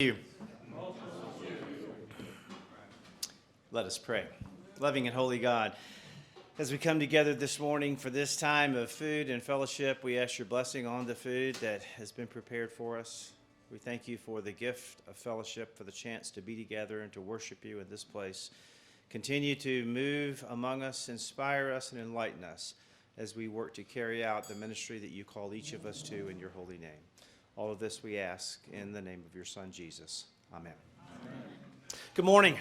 You. Let us pray. Loving and holy God, as we come together this morning for this time of food and fellowship, we ask your blessing on the food that has been prepared for us. We thank you for the gift of fellowship, for the chance to be together and to worship you in this place. Continue to move among us, inspire us, and enlighten us as we work to carry out the ministry that you call each of us to in your holy name. All of this we ask in the name of your Son, Jesus. Amen. Amen. Good morning.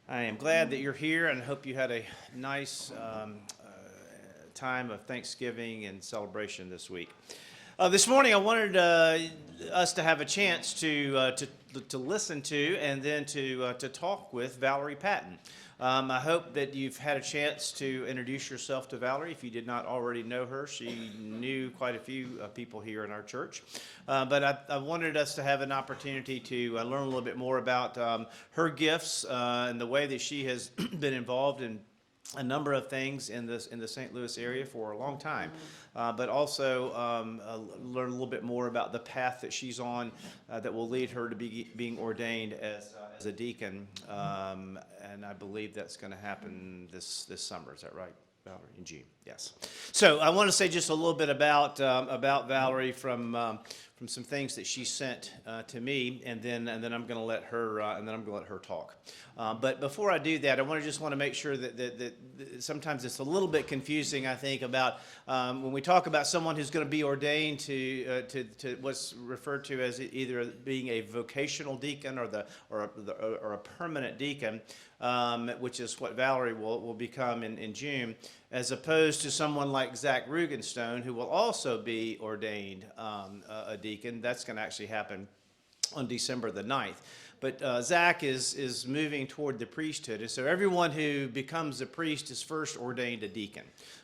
I am glad that you're here and hope you had a nice time of Thanksgiving and celebration this week. This morning I wanted us to have a chance to listen to and then to talk with Valerie Patton. I hope that you've had a chance to introduce yourself to Valerie. If you did not already know her, she knew quite a few people here in our church. But I wanted us to have an opportunity to learn a little bit more about her gifts and the way that she has been involved in a number of things in the St. Louis area for a long time, but also learn a little bit more about the path that she's on that will lead her to being ordained as a deacon, and I believe that's going to happen this summer. Is that right, Valerie? In June, yes. So I want to say just a little bit about Valerie from some things that she sent to me, and then I'm going to let her talk. But before I do that, I want to make sure that sometimes it's a little bit confusing, I think, about when we talk about someone who's going to be ordained to what's referred to as either being a vocational deacon or a permanent deacon, which is what Valerie will become in June, as opposed to someone like Zach Rugenstone, who will also be ordained a deacon. That's going to actually happen on December the 9th. But Zach is moving toward the priesthood, and so everyone who becomes a priest is first ordained a deacon,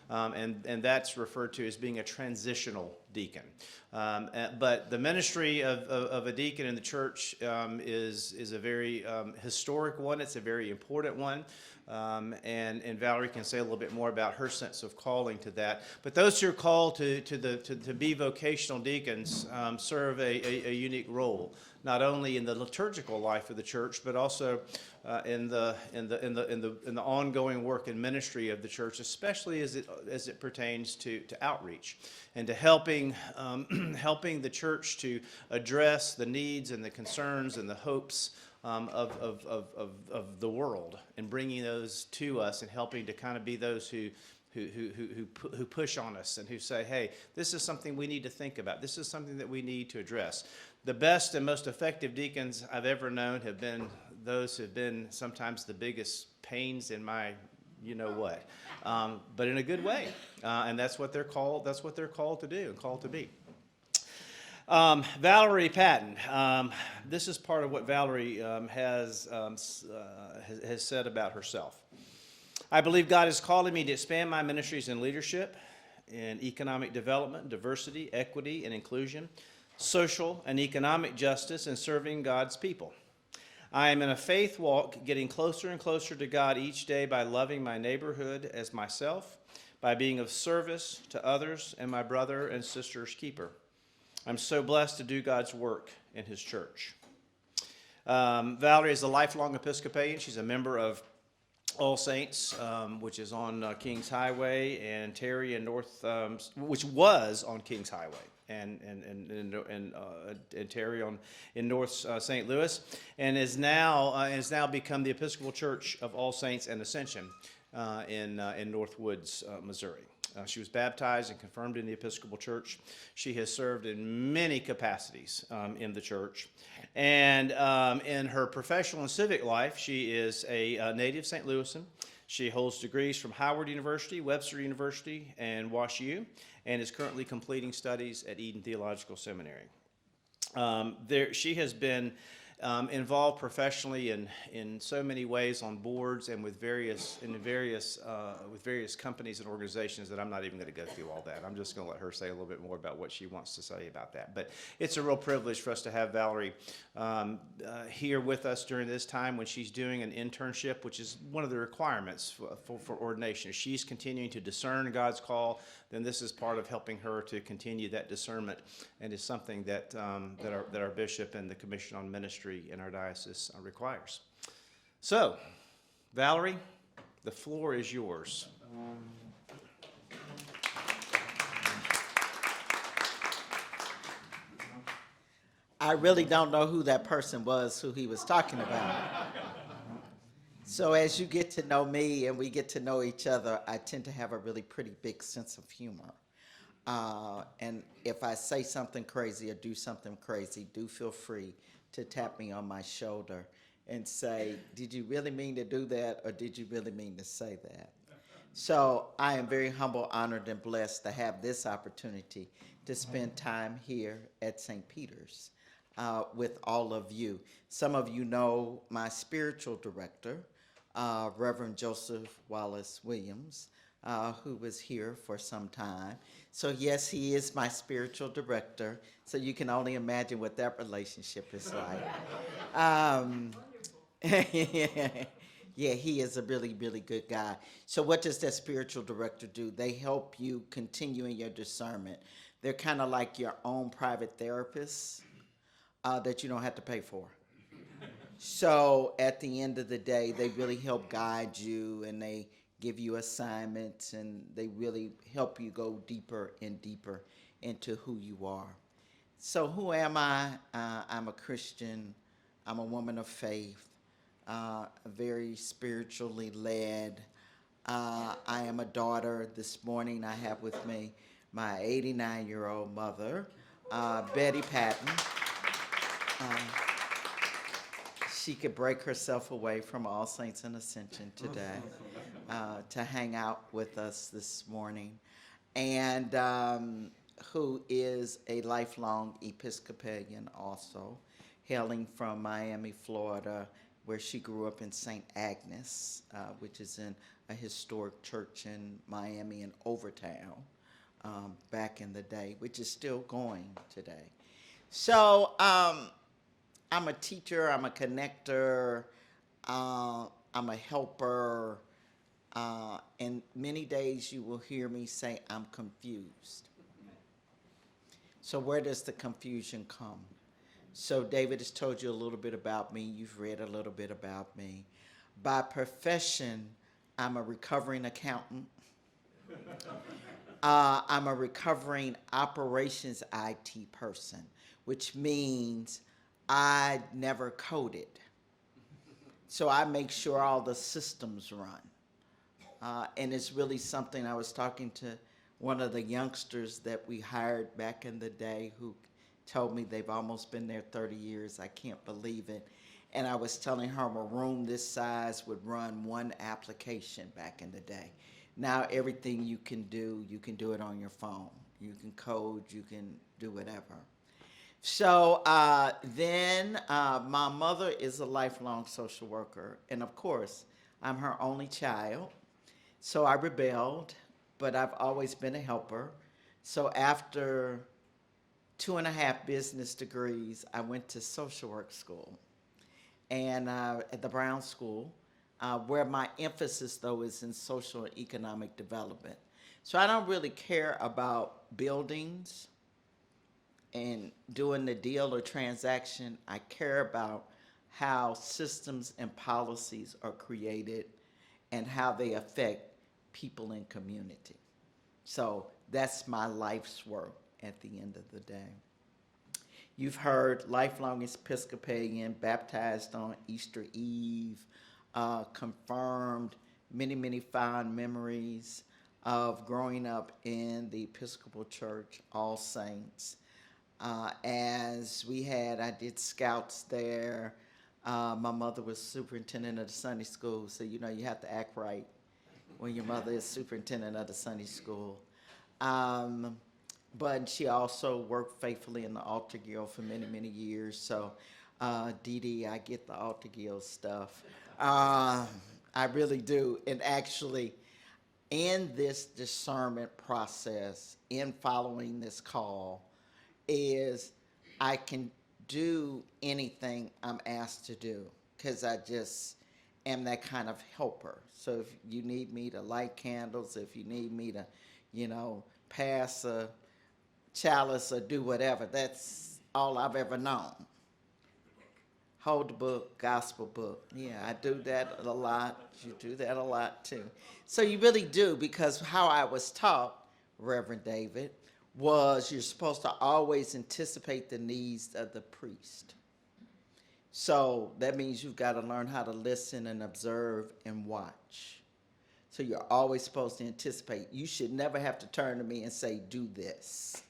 and that's referred to as being a transitional deacon. But the ministry of a deacon in the church is a very historic one. It's a very important one. And Valerie can say a little bit more about her sense of calling to that. But those who are called to be vocational deacons serve a unique role, not only in the liturgical life of the church, but also in the ongoing work and ministry of the church, especially as it pertains to outreach and to helping the church to address the needs and the concerns and the hopes of the world, and bringing those to us and helping to kind of be those who push on us and who say, hey, this is something we need to think about. This is something that we need to address. The best and most effective deacons I've ever known have been those who have been sometimes the biggest pains in my you-know-what, but in a good way. And that's what they're called. That's what they're called to do and called to be. Valerie Patton. This is part of what Valerie has said about herself. I believe God is calling me to expand my ministries in leadership, in economic development, diversity, equity, and inclusion, social and economic justice, and serving God's people. I am in a faith walk, getting closer and closer to God each day by loving my neighborhood as myself, by being of service to others, and my brother and sister's keeper. I'm so blessed to do God's work in his church. Valerie is a lifelong Episcopalian. She's a member of All Saints, which is on Kings Highway, and Terry in North, which was on Kings Highway, and Terry in North St. Louis, and is now become the Episcopal Church of All Saints and Ascension in Northwoods, Missouri. She was baptized and confirmed in the Episcopal Church. She has served in many capacities in the church. And in her professional and civic life, she is a native St. Louisan. She holds degrees from Howard University, Webster University, and WashU, and is currently completing studies at Eden Theological Seminary. She has been involved professionally in so many ways on boards and with various companies and organizations that I'm not even going to go through all that. I'm just going to let her say a little bit more about what she wants to say about that. But it's a real privilege for us to have Valerie here with us during this time when she's doing an internship, which is one of the requirements for ordination. If she's continuing to discern God's call, then this is part of helping her to continue that discernment, and is something that our bishop and the Commission on Ministry in our diocese requires. So, Valerie, the floor is yours. I really don't know who that person was who he was talking about. So as you get to know me and we get to know each other, I tend to have a really pretty big sense of humor. And if I say something crazy or do something crazy, do feel free to tap me on my shoulder and say, did you really mean to do that, or did you really mean to say that? So I am very humble, honored, and blessed to have this opportunity to spend time here at St. Peter's with all of you. Some of you know my spiritual director, Reverend Joseph Wallace Williams, who was here for some time. So yes, he is my spiritual director. So you can only imagine what that relationship is like. Yeah, he is a really, really good guy. So what does that spiritual director do? They help you continue in your discernment. They're kind of like your own private therapists that you don't have to pay for. So at the end of the day, they really help guide you, and they give you assignments, and they really help you go deeper and deeper into who you are. So who am I? I'm a Christian. I'm a woman of faith, very spiritually led. I am a daughter. This morning I have with me my 89-year-old mother, Betty Patton. She could break herself away from All Saints and Ascension today to hang out with us this morning, and who is a lifelong Episcopalian also, hailing from Miami, Florida, where she grew up in St. Agnes, which is in a historic church in Miami in Overtown back in the day, which is still going today. So I'm a teacher, I'm a connector, I'm a helper, and many days you will hear me say I'm confused. So where does the confusion come? So David has told you a little bit about me, you've read a little bit about me. By profession, I'm a recovering accountant. I'm a recovering operations IT person, which means I never coded. So I make sure all the systems run. And it's really something. I was talking to one of the youngsters that we hired back in the day who told me they've almost been there 30 years. I can't believe it. And I was telling her a room this size would run one application back in the day. Now everything you can do it on your phone. You can code, you can do whatever. So then my mother is a lifelong social worker, and of course, I'm her only child. So I rebelled, but I've always been a helper. So after 2.5 business degrees, I went to social work school, and at the Brown School, where my emphasis, though, is in social and economic development. So I don't really care about buildings and doing the deal or transaction. I care about how systems and policies are created and how they affect people in community. So that's my life's work at the end of the day. You've heard lifelong Episcopalian, baptized on Easter Eve, confirmed, many, many fond memories of growing up in the Episcopal Church, All Saints. I did scouts there. My mother was superintendent of the Sunday school, so you have to act right when your mother is superintendent of the Sunday school. But she also worked faithfully in the altar guild for many, many years. So Dee Dee, I get the altar guild stuff. Uh, I really do. And actually, in this discernment process, in following this call, is I can do anything I'm asked to do because I just am that kind of helper. So if you need me to light candles, if you need me to, pass a chalice or do whatever, that's all I've ever known. Hold the book, gospel book. Yeah, I do that a lot. You do that a lot too. So you really do, because how I was taught, Reverend David, was you're supposed to always anticipate the needs of the priest. So that means you've got to learn how to listen and observe and watch. So you're always supposed to anticipate. You should never have to turn to me and say, do this.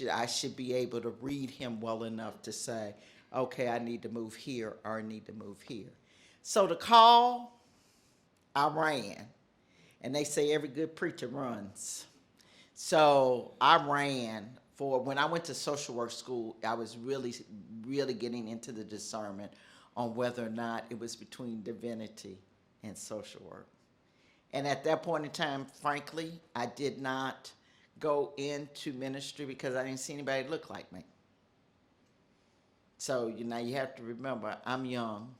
I should be able to read him well enough to say, okay, I need to move here or I need to move here. So the call, I ran. And they say every good preacher runs. So I ran when I went to social work school, I was really, really getting into the discernment on whether or not it was between divinity and social work. And at that point in time, frankly, I did not go into ministry because I didn't see anybody look like me. So, you have to remember, I'm young.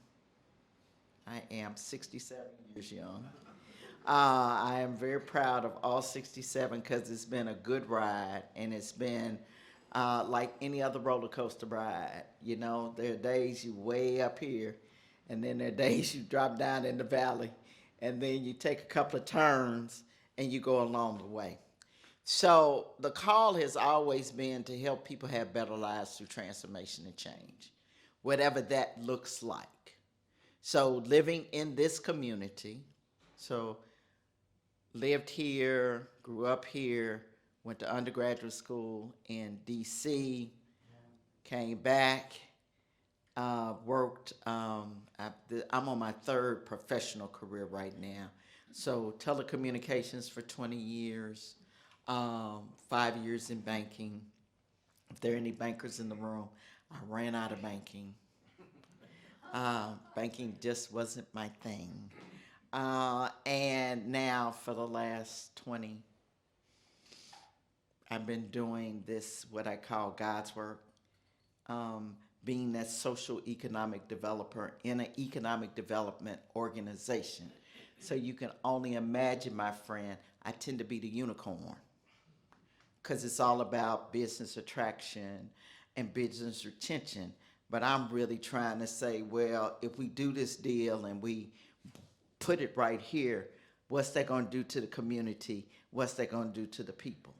I am 67 years young. I am very proud of all 67 because it's been a good ride, and it's been like any other roller coaster ride. There are days you way up here, and then there are days you drop down in the valley, and then you take a couple of turns, and you go along the way. So the call has always been to help people have better lives through transformation and change, whatever that looks like. So living in this community, lived here, grew up here, went to undergraduate school in D.C., came back, worked. I'm on my third professional career right now. So telecommunications for 20 years, 5 years in banking. If there are any bankers in the room, I ran out of banking. Banking just wasn't my thing. And now for the last 20, I've been doing this, what I call God's work, being that social economic developer in an economic development organization. So you can only imagine, my friend, I tend to be the unicorn because it's all about business attraction and business retention. But I'm really trying to say, well, if we do this deal and we put it right here, what's that going to do to the community? What's that going to do to the people?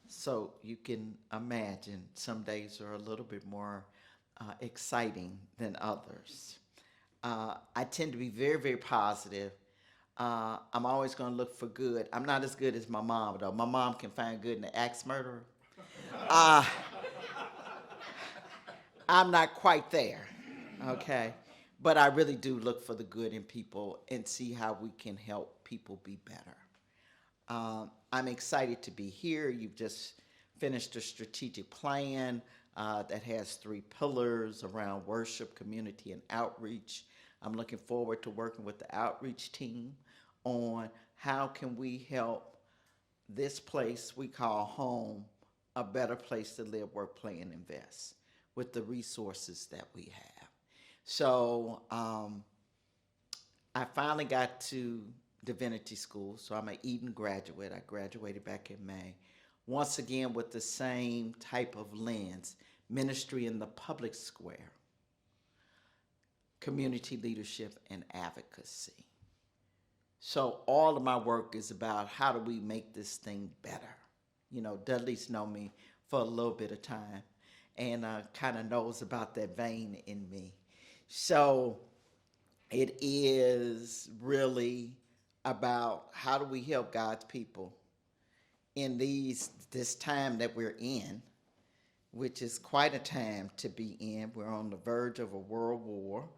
So you can imagine some days are a little bit more exciting than others. I tend to be very, very positive. I'm always going to look for good. I'm not as good as my mom, though. My mom can find good in the axe murderer. I'm not quite there, okay? But I really do look for the good in people and see how we can help people be better. I'm excited to be here. You've just finished a strategic plan that has 3 pillars around worship, community, and outreach. I'm looking forward to working with the outreach team on how can we help this place we call home a better place to live, work, play, and invest with the resources that we have. So I finally got to divinity school, so I'm an Eton graduate. I graduated back in May. Once again with the same type of lens, ministry in the public square, community leadership, and advocacy. So all of my work is about how do we make this thing better. Dudley's known me for a little bit of time and kind of knows about that vein in me. So it is really about how do we help God's people in this time that we're in, which is quite a time to be in. We're on the verge of a world war,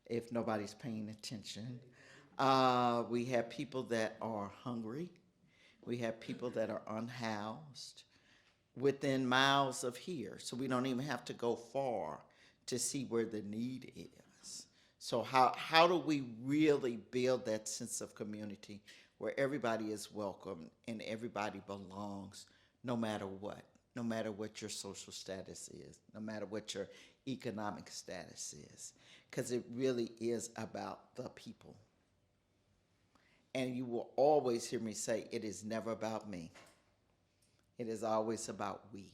if nobody's paying attention. We have people that are hungry. We have people that are unhoused within miles of here. So we don't even have to go far to see where the need is. So how do we really build that sense of community where everybody is welcome and everybody belongs, no matter what your social status is, no matter what your economic status is, because it really is about the people. And you will always hear me say, it is never about me. It is always about we.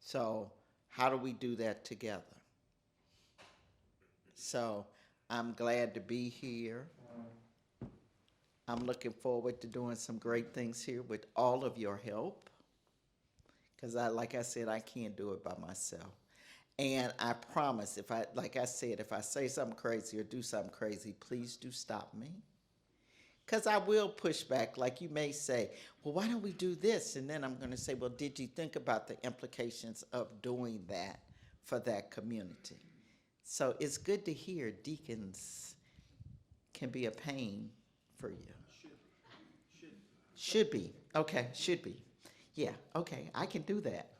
So how do we do that together? So I'm glad to be here. I'm looking forward to doing some great things here with all of your help. Because like I said, I can't do it by myself. And I promise, if I say something crazy or do something crazy, please do stop me. Because I will push back. Like you may say, well, why don't we do this? And then I'm going to say, well, did you think about the implications of doing that for that community? So it's good to hear deacons can be a pain for you. Should be. Okay, should be. Yeah, okay, I can do that.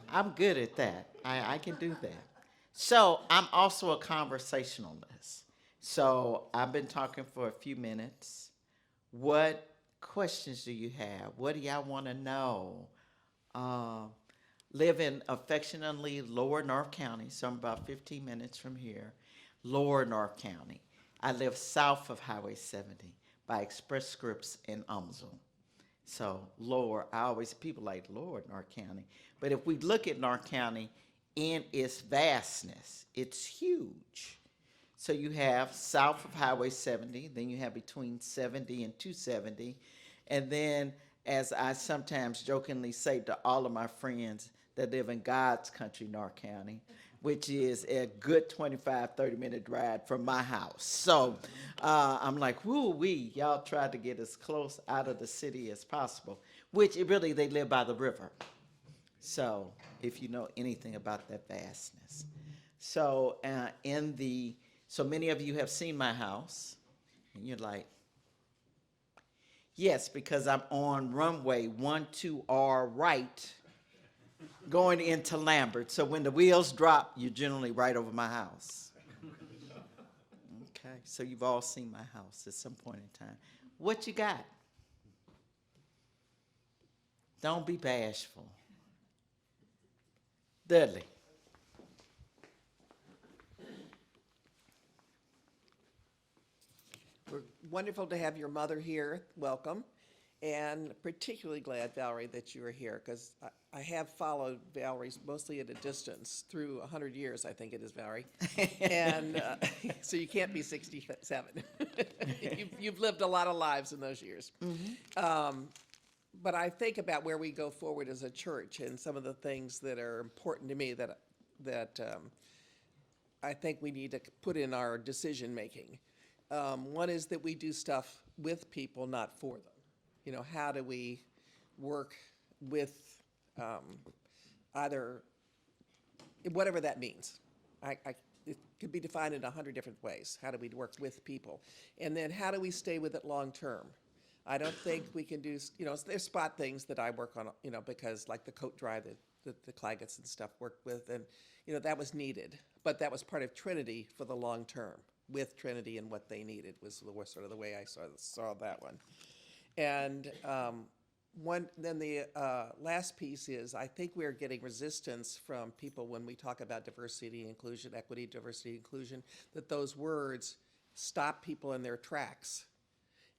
I'm good at that. I can do that. So I'm also a conversationalist. So I've been talking for a few minutes. What questions do you have? What do y'all want to know? Live in affectionately Lower North County, so I'm about 15 minutes from here. Lower North County. I live south of Highway 70 by Express Scripts in Umsel. So lower, people like Lower North County. But if we look at North County in its vastness, it's huge. So you have south of Highway 70, then you have between 70 and 270. And then, as I sometimes jokingly say to all of my friends that live in God's country, North County, which is a good 25, 30-minute drive from my house. So I'm like, woo-wee, y'all try to get as close out of the city as possible, which they live by the river. So if you know anything about that vastness. So so many of you have seen my house, and you're like, yes, because I'm on runway 12R right, going into Lambert. So when the wheels drop, you're generally right over my house. Okay, so you've all seen my house at some point in time. What you got? Don't be bashful. Dudley. We're wonderful to have your mother here. Welcome. And particularly glad, Valerie, that you are here, because I have followed Valerie's mostly at a distance through 100 years, I think it is, Valerie. And so you can't be 67. You've lived a lot of lives in those years. Mm-hmm. But I think about where we go forward as a church and some of the things that are important to me that I think we need to put in our decision making. One is that we do stuff with people, not for them. You know, how do we work with either, whatever that means. It could be defined in 100 different ways. How do we work with people? And then how do we stay with it long term? I don't think we can do, there's spot things that I work on, because like the coat drive that the Claggets and stuff worked with, and, that was needed. But that was part of Trinity for the long term, with Trinity and what they needed was sort of the way I saw that one. And then the last piece is, I think we're getting resistance from people when we talk about diversity, inclusion, equity, diversity, inclusion, that those words stop people in their tracks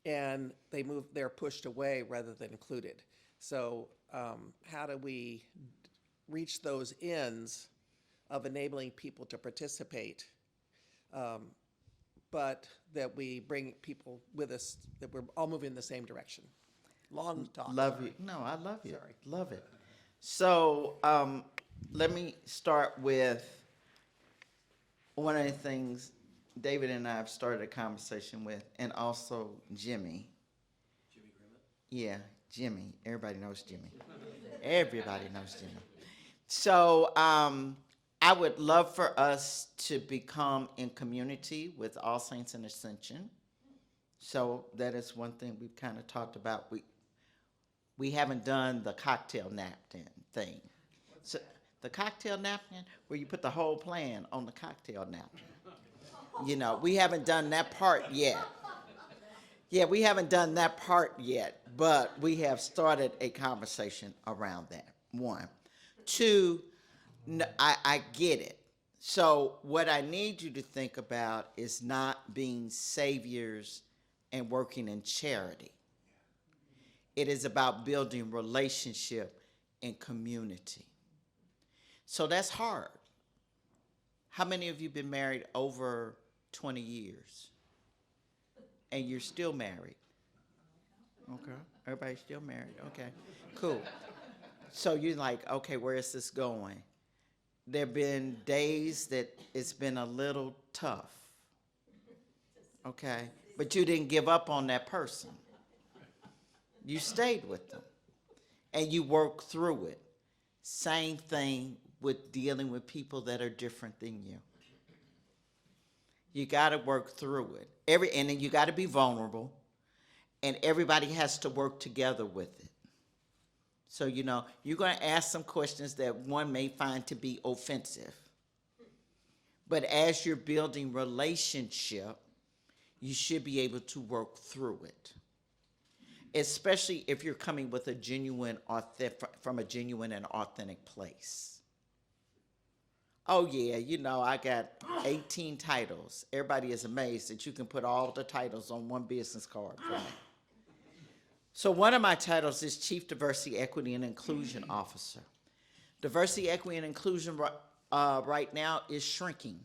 and they're pushed away rather than included. So how do we reach those ends of enabling people to participate, but that we bring people with us, that we're all moving in the same direction? Long talk. Love sorry. you. No, I love you. Sorry. Love it. So let me start with one of the things David and I have started a conversation with, and also Jimmy. Jimmy Grimmett? Yeah, Jimmy. Everybody knows Jimmy. Everybody knows Jimmy. So I would love for us to become in community with All Saints and Ascension. So that is one thing we've kind of talked about. We haven't done the cocktail napkin thing. So The cocktail napkin, where you put the whole plan on the cocktail napkin. You know, we haven't done that part yet. Yeah, we haven't done that part yet, but we have started a conversation around that. One. Two, I get it. So what I need you to think about is not being saviors and working in charity. It is about building relationship and community. So that's hard. How many of you been married over 20 years? And you're still married? Okay. Everybody's still married. Okay. Cool. So you're like, okay, where is this going? There have been days that it's been a little tough. Okay. But you didn't give up on that person. You stayed with them. And you worked through it. Same thing with dealing with people that are different than you. You got to work through it. And then you got to be vulnerable, and everybody has to work together with it. So, you know, you're going to ask some questions that one may find to be offensive. But as you're building relationship, you should be able to work through it. Especially if you're coming with from a genuine and authentic place. Oh yeah, you know, I got 18 titles. Everybody is amazed that you can put all the titles on one business card for me. So one of my titles is Chief Diversity, Equity, and Inclusion Officer. Diversity, equity, and inclusion right now is shrinking,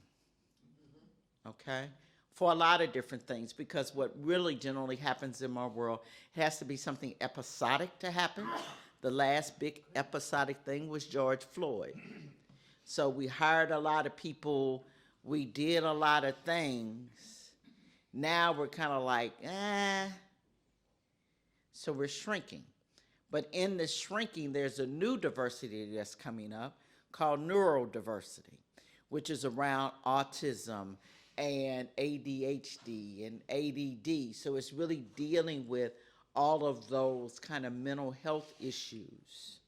okay? For a lot of different things, because what really generally happens in my world, it has to be something episodic to happen. The last big episodic thing was George Floyd. So we hired a lot of people, we did a lot of things. Now we're kind of like, So we're shrinking. But in the shrinking, there's a new diversity that's coming up called neurodiversity, which is around autism and ADHD and ADD. So it's really dealing with all of those kind of mental health issues.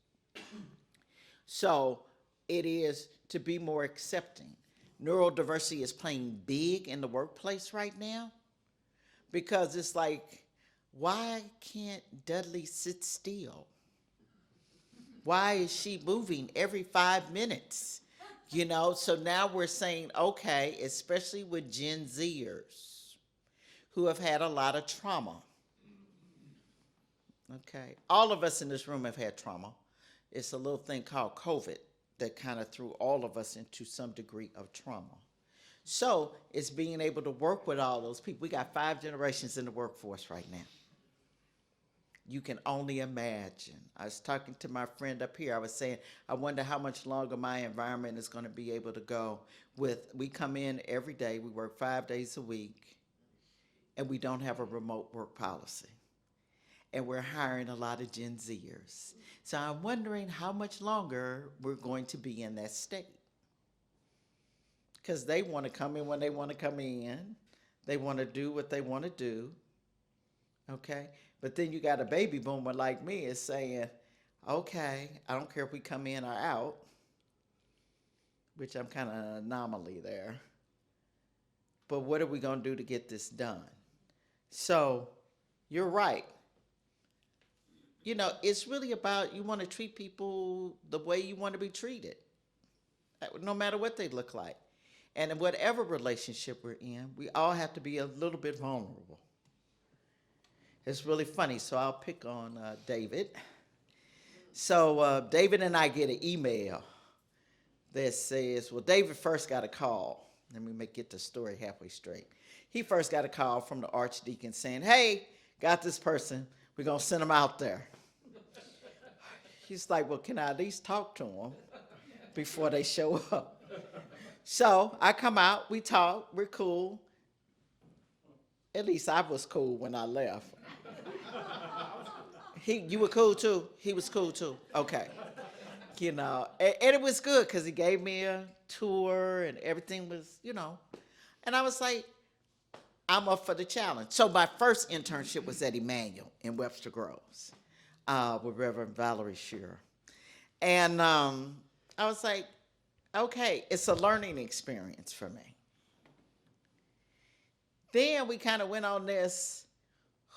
So it is to be more accepting. Neurodiversity is playing big in the workplace right now because it's like, why can't Dudley sit still? Why is she moving every 5 minutes? You know, so now we're saying, okay, especially with Gen Zers who have had a lot of trauma. Okay, all of us in this room have had trauma. It's a little thing called COVID that kind of threw all of us into some degree of trauma. So it's being able to work with all those people. We got 5 generations in the workforce right now. You can only imagine. I was talking to my friend up here. I was saying, I wonder how much longer my environment is going to be able to go with, we come in every day, we work 5 days a week, and we don't have a remote work policy. And we're hiring a lot of Gen Zers. So I'm wondering how much longer we're going to be in that state. Because they want to come in when they want to come in. They want to do what they want to do. Okay? But then you got a baby boomer like me is saying, okay, I don't care if we come in or out, which I'm kind of an anomaly there. But what are we going to do to get this done? So you're right. You know, it's really about you want to treat people the way you want to be treated, no matter what they look like. And in whatever relationship we're in, we all have to be a little bit vulnerable. It's really funny, so I'll pick on David. So David and I get an email that says, well, David first got a call. Let me get the story halfway straight. He first got a call from the archdeacon saying, hey, got this person. We're going to send them out there. He's like, well, can I at least talk to them before they show up? So I come out, we talk, we're cool. At least I was cool when I left. You were cool too? He was cool too? Okay. You know, and it was good because he gave me a tour and everything was, you know. And I was like, I'm up for the challenge. So my first internship was at Emmanuel in Webster Groves with Reverend Valerie Patton. And I was like, okay, it's a learning experience for me. Then we kind of went on this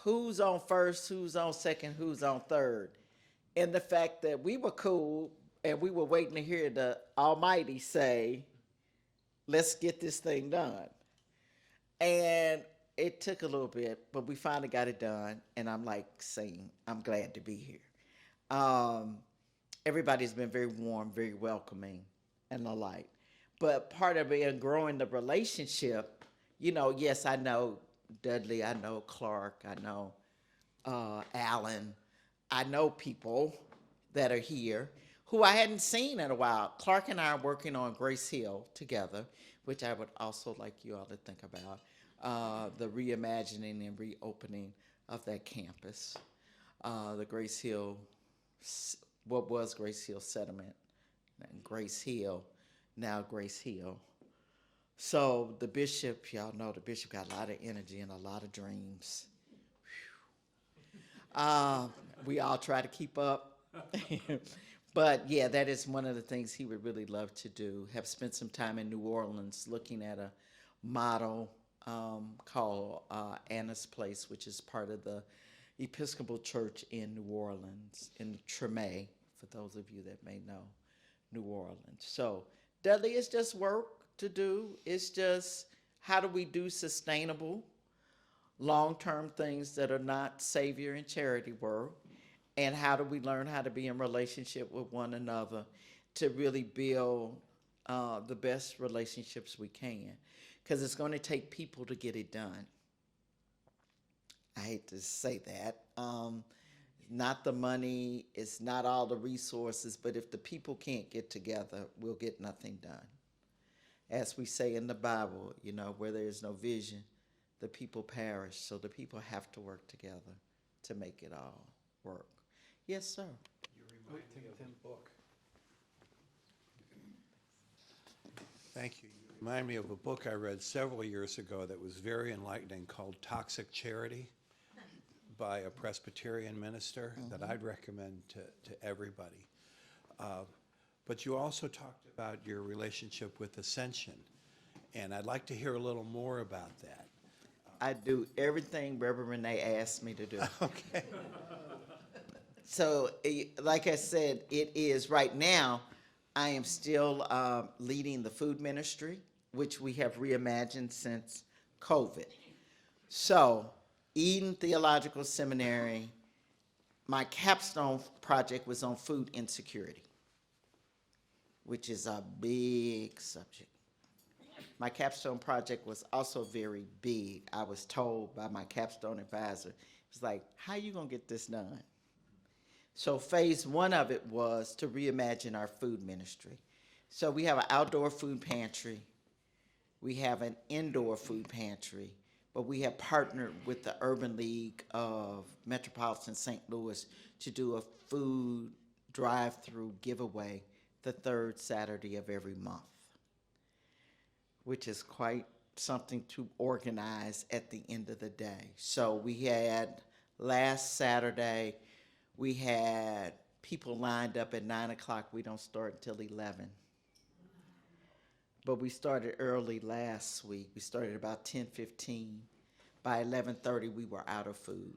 who's on first, who's on second, who's on third. And the fact that we were cool and we were waiting to hear the Almighty say, let's get this thing done. And it took a little bit, but we finally got it done. And I'm like saying, I'm glad to be here. Everybody's been very warm, very welcoming, and the like. But part of it and growing the relationship, you know, yes, I know Dudley, I know Clark, I know Alan. I know people that are here who I hadn't seen in a while. Clark and I are working on Grace Hill together, which I would also like you all to think about, the reimagining and reopening of that campus. The Grace Hill, what was Grace Hill Settlement, and Grace Hill, now Grace Hill. So the bishop, y'all know the bishop got a lot of energy and a lot of dreams. We all try to keep up. But yeah, that is one of the things he would really love to do. Have spent some time in New Orleans looking at a model called Anna's Place, which is part of the Episcopal Church in New Orleans, in Treme, for those of you that may know New Orleans. So Dudley, it's just work to do. It's just how do we do sustainable, long-term things that are not savior and charity work, and how do we learn how to be in relationship with one another to really build the best relationships we can, because it's going to take people to get it done. I hate to say that. Not the money, it's not all the resources, but if the people can't get together, we'll get nothing done. As we say in the Bible, you know, where there is no vision, the people perish. So the people have to work together to make it all work. Yes, sir. You remind me of a book. Thank you. You remind me of a book I read several years ago that was very enlightening called Toxic Charity by a Presbyterian minister that I'd recommend to everybody. But you also talked about your relationship with Ascension, and I'd like to hear a little more about that. I do everything Reverend Renee asked me to do. Okay. So, like I said, it is right now, I am still leading the food ministry, which we have reimagined since COVID. So, Eden Theological Seminary, my capstone project was on food insecurity, which is a big subject. My capstone project was also very big. I was told by my capstone advisor, it was like, how are you gonna get this done? So phase one of it was to reimagine our food ministry. So we have an outdoor food pantry. We have an indoor food pantry, but we have partnered with the Urban League of Metropolitan St. Louis to do a food drive-through giveaway the third Saturday of every month, which is quite something to organize at the end of the day. So we had last Saturday, we had people lined up at 9 o'clock. We don't start until 11. But we started early last week. We started about 10:15. By 11:30, we were out of food.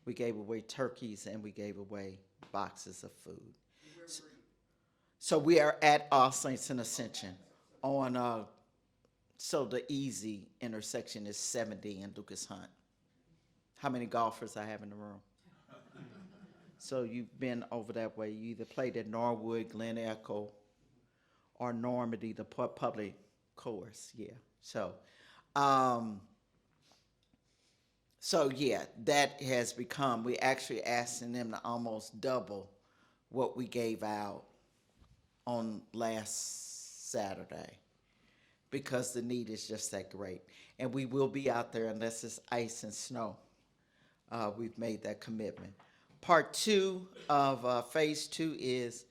We gave away turkeys and we gave away boxes of food. So we are at All Saints and Ascension on, so the easy intersection is 70 and Lucas Hunt. How many golfers I have in the room? So you've been over that way. You either played at Norwood, Glen Echo, or Normandy, the public course, yeah. So yeah, that has become, we actually asking them to almost double what we gave out on last Saturday because the need is just that great. And we will be out there unless it's ice and snow. We've made that commitment. Part two of phase two is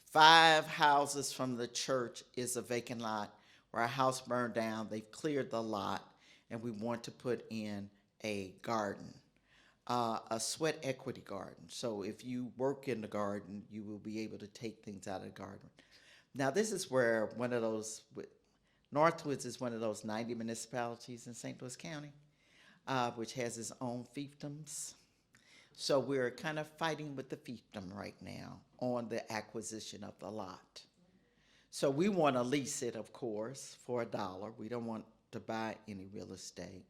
5 houses from the church is a vacant lot where a house burned down. They've cleared the lot, and we want to put in a garden. a sweat equity garden. So if you work in the garden, you will be able to take things out of the garden. Now, this is where Northwoods is one of those 90 municipalities in St. Louis County, which has its own fiefdoms. So we're kind of fighting with the fiefdom right now on the acquisition of the lot. So we want to lease it, of course, for $1. We don't want to buy any real estate.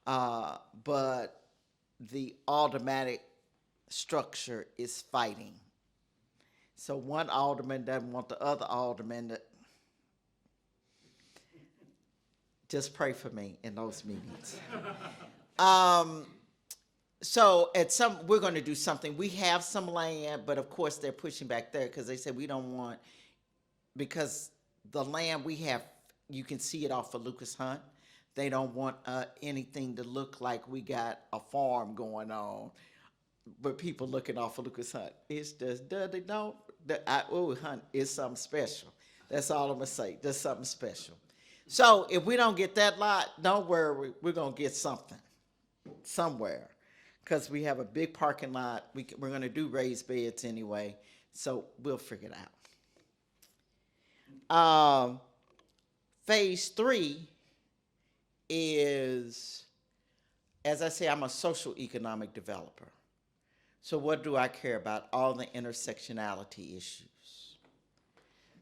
But the aldermanic structure is fighting. So one alderman doesn't want the other alderman to just pray for me in those meetings. So we're going to do something. We have some land, but of course they're pushing back there because they said we don't want, because the land we have, you can see it off of Lucas Hunt. They don't want anything to look like we got a farm going on, but people looking off of Lucas Hunt. It's just, they don't, Hunt is something special. That's all I'm going to say. There's something special. So if we don't get that lot, don't worry, we're going to get something somewhere, because we have a big parking lot. We're going to do raised beds anyway, so we'll figure it out. Phase 3 is, as I say, I'm a social economic developer. So what do I care about? All the intersectionality issues.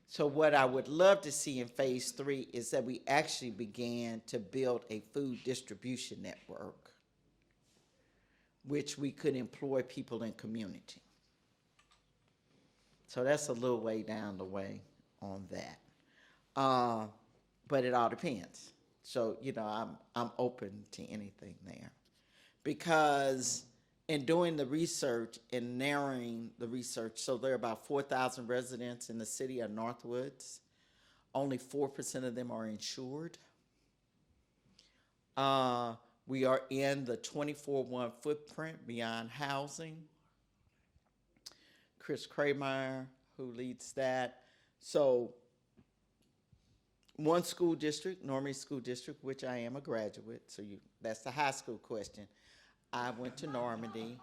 So what I would love to see in phase 3 is that we actually began to build a food distribution network, which we could employ people in community. So that's a little way down the way on that. But it all depends. So, I'm open to anything there. Because in doing the research and narrowing the research, so there are about 4,000 residents in the city of Northwoods. Only 4% of them are insured. We are in the 24-1 footprint beyond housing. Chris Kramer, who leads that. So one school district, Normandy School District, which I am a graduate, so that's the high school question. I went to Normandy,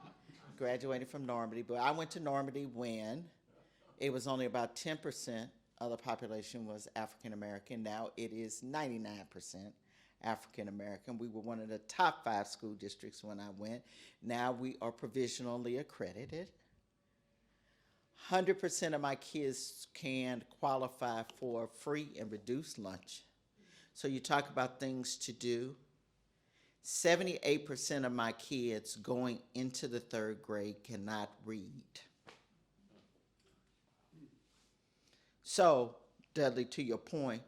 graduated from Normandy, but I went to Normandy when it was only about 10% of the population was African American. Now it is 99% African American. We were one of the top 5 school districts when I went. Now we are provisionally accredited. 100% of my kids can qualify for free and reduced lunch. So you talk about things to do. 78% of my kids going into the 3rd grade cannot read. So, Dudley, to your point,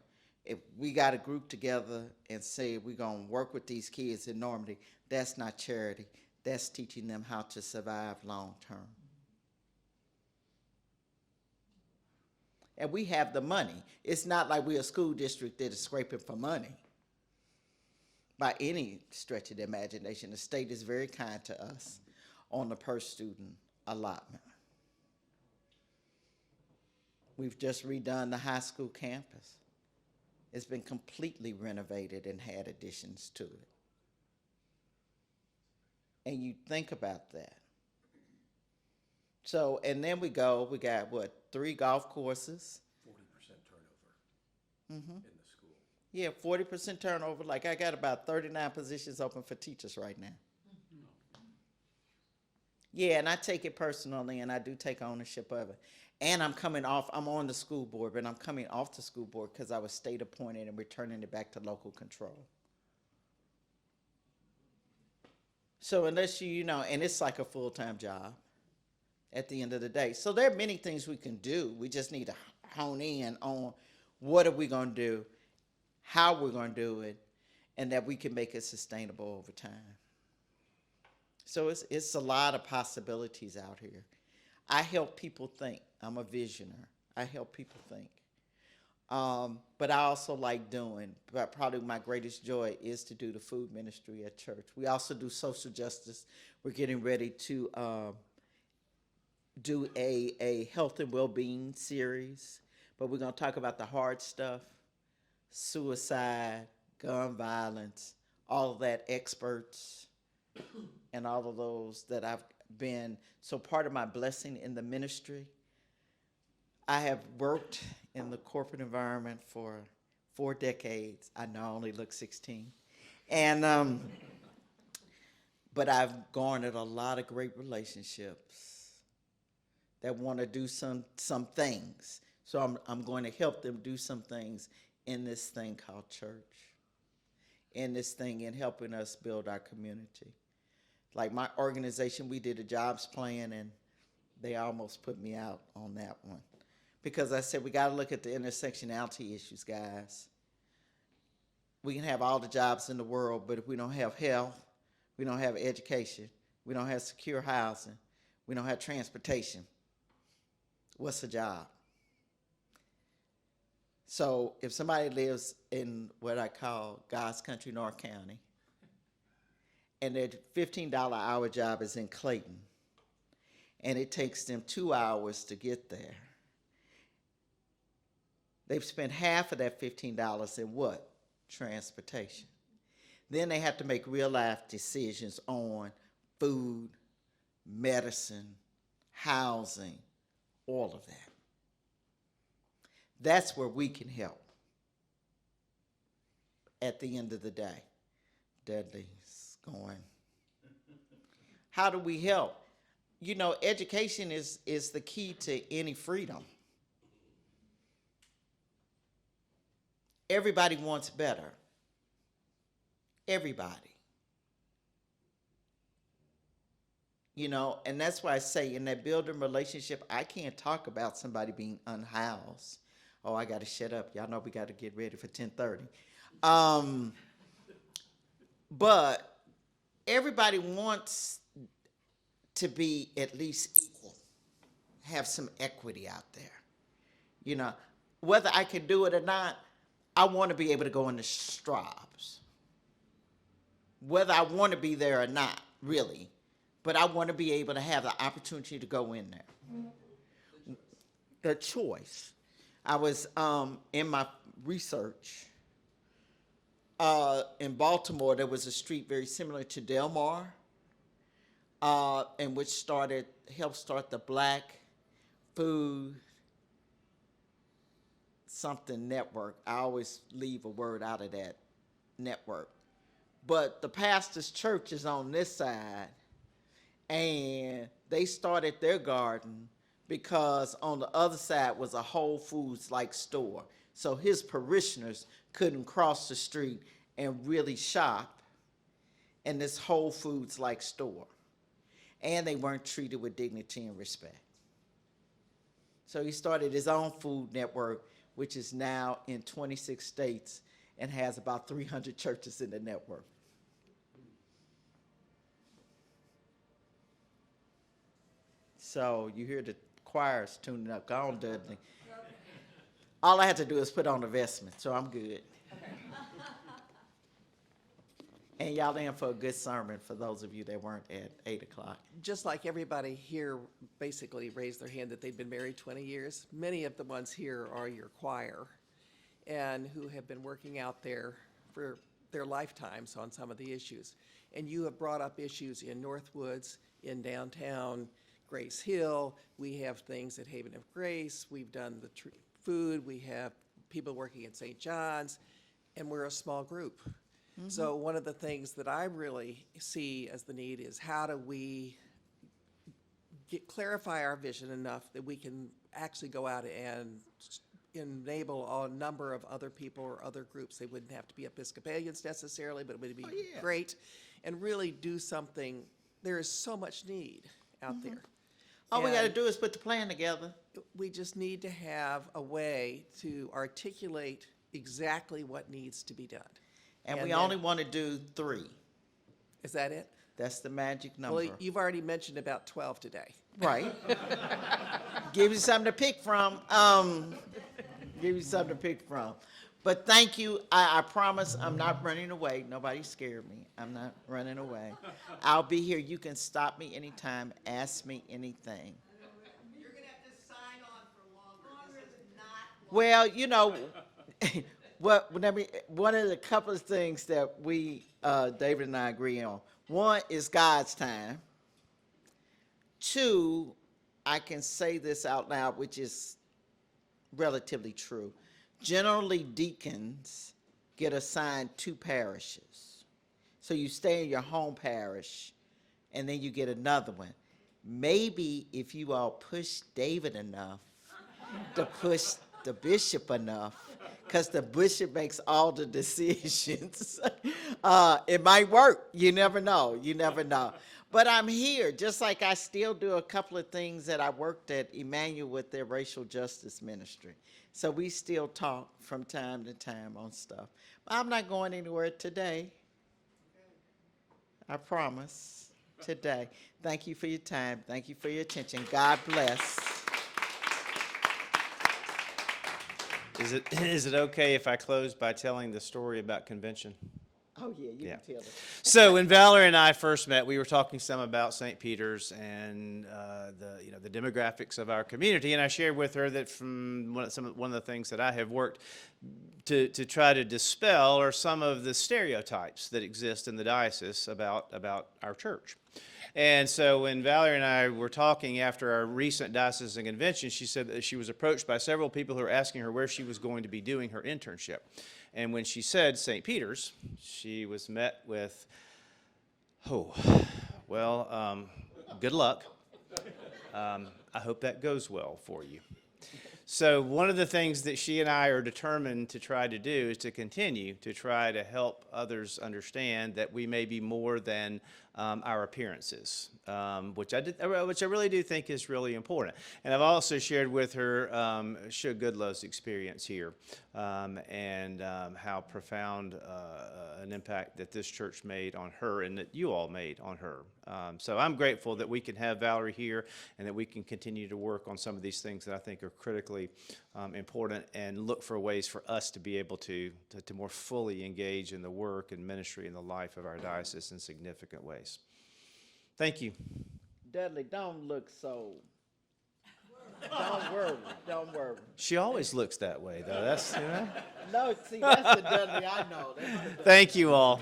if we got a group together and say we're going to work with these kids in Normandy, that's not charity. That's teaching them how to survive long term. And we have the money. It's not like we're a school district that is scraping for money. By any stretch of the imagination, the state is very kind to us on the per student allotment. We've just redone the high school campus. It's been completely renovated and had additions to it. And you think about that. So, and then we got 3 golf courses. 40% turnover in the school. Yeah, 40% turnover. Like I got about 39 positions open for teachers right now. Yeah, and I take it personally, and I do take ownership of it. And I'm on the school board, but I'm coming off the school board because I was state appointed and returning it back to local control. So unless and it's like a full-time job at the end of the day. So there are many things we can do. We just need to hone in on what are we going to do, how we're going to do it, and that we can make it sustainable over time. So it's a lot of possibilities out here. I help people think. I'm a visionary. I help people think. But I also like doing, but probably my greatest joy is to do the food ministry at church. We also do social justice. We're getting ready to do a health and well-being series, but we're going to talk about the hard stuff, suicide, gun violence, all of that, experts. and all of those that I've been, so part of my blessing in the ministry, I have worked in the corporate environment for 4 decades. I know I only look 16. And, but I've garnered a lot of great relationships that want to do some things. So I'm going to help them do some things in this thing called church, in this thing in helping us build our community. Like my organization, we did a jobs plan, and they almost put me out on that one. Because I said, we got to look at the intersectionality issues, guys. We can have all the jobs in the world, but if we don't have health, we don't have education, we don't have secure housing, we don't have transportation, what's a job? So if somebody lives in what I call God's country, North County, and their $15 an hour job is in Clayton, and it takes them 2 hours to get there, they've spent half of that $15 in what? Transportation. Then they have to make real life decisions on food, medicine, housing, all of that. That's where we can help at the end of the day. Dudley's going. How do we help? You know, education is the key to any freedom. Everybody wants better. Everybody. You know, and that's why I say in that building relationship, I can't talk about somebody being unhoused. Oh, I got to shut up. Y'all know we got to get ready for 10:30. But everybody wants to be at least equal, have some equity out there. You know, whether I can do it or not, I want to be able to go in the Straubs. Whether I want to be there or not, really. But I want to be able to have the opportunity to go in there. The choice. I was in my research in Baltimore. There was a street very similar to Del Mar, and which helped start the Black Food something network. I always leave a word out of that network. But the pastor's church is on this side, and they started their garden because on the other side was a Whole Foods-like store. So his parishioners couldn't cross the street and really shop in this Whole Foods-like store. And they weren't treated with dignity and respect. So he started his own food network, which is now in 26 states and has about 300 churches in the network. So you hear the choirs tuning up. Go on, Dudley. All I had to do is put on the vestment, so I'm good. And y'all in for a good sermon for those of you that weren't at 8 o'clock. Just like everybody here basically raised their hand that they've been married 20 years, many of the ones here are your choir and who have been working out there for their lifetimes on some of the issues. And you have brought up issues in Northwoods, in downtown Grace Hill. We have things at Haven of Grace. We've done the food. We have people working at St. John's, and we're a small group. Mm-hmm. So one of the things that I really see as the need is how do we clarify our vision enough that we can actually go out and enable a number of other people or other groups. They wouldn't have to be Episcopalians necessarily, but it would be great, and really do something. There is so much need out there. All we got to do is put the plan together. We just need to have a way to articulate exactly what needs to be done. And we only want to do 3. Is that it? That's the magic number. Well, you've already mentioned about 12 today. Right. Give you something to pick from. Give you something to pick from. But thank you. I promise I'm not running away. Nobody scared me. I'm not running away. I'll be here. You can stop me anytime. Ask me anything. You're going to have to sign on for longer. This is not Well, you know, one of the couple of things that we, David and I agree on, One is God's time. Two, I can say this out loud, which is relatively true. Generally, deacons get assigned 2 parishes. So you stay in your home parish, and then you get another one. Maybe if you all push David enough to push the bishop enough, because the bishop makes all the decisions, it might work. You never know. You never know. But I'm here, just like I still do a couple of things that I worked at Emmanuel with their racial justice ministry. So we still talk from time to time on stuff. But I'm not going anywhere today. I promise. Today. Thank you for your time. Thank you for your attention. God bless. Is it okay if I close by telling the story about convention? Oh, yeah, you Yeah. can tell it. So when Valerie and I first met, we were talking some about St. Peter's and the demographics of our community, and I shared with her that from one of the things that I have worked to try to dispel are some of the stereotypes that exist in the diocese about our church. And so when Valerie and I were talking after our recent diocesan convention, she said that she was approached by several people who were asking her where she was going to be doing her internship. And when she said St. Peter's, she was met with, good luck. I hope that goes well for you. So one of the things that she and I are determined to try to do is to continue to try to help others understand that we may be more than our appearances, which I really do think is really important. And I've also shared with her Shug Goodlow's experience here and how profound an impact that this church made on her and that you all made on her. So I'm grateful that we can have Valerie here and that we can continue to work on some of these things that I think are critically important and look for ways for us to be able to more fully engage in the work and ministry and the life of our diocese in significant ways. Thank you. Dudley, don't look so. Don't worry. Don't worry. She always looks that way, though. That's, No, see, that's the Dudley I know. That's the Dudley. Thank you all.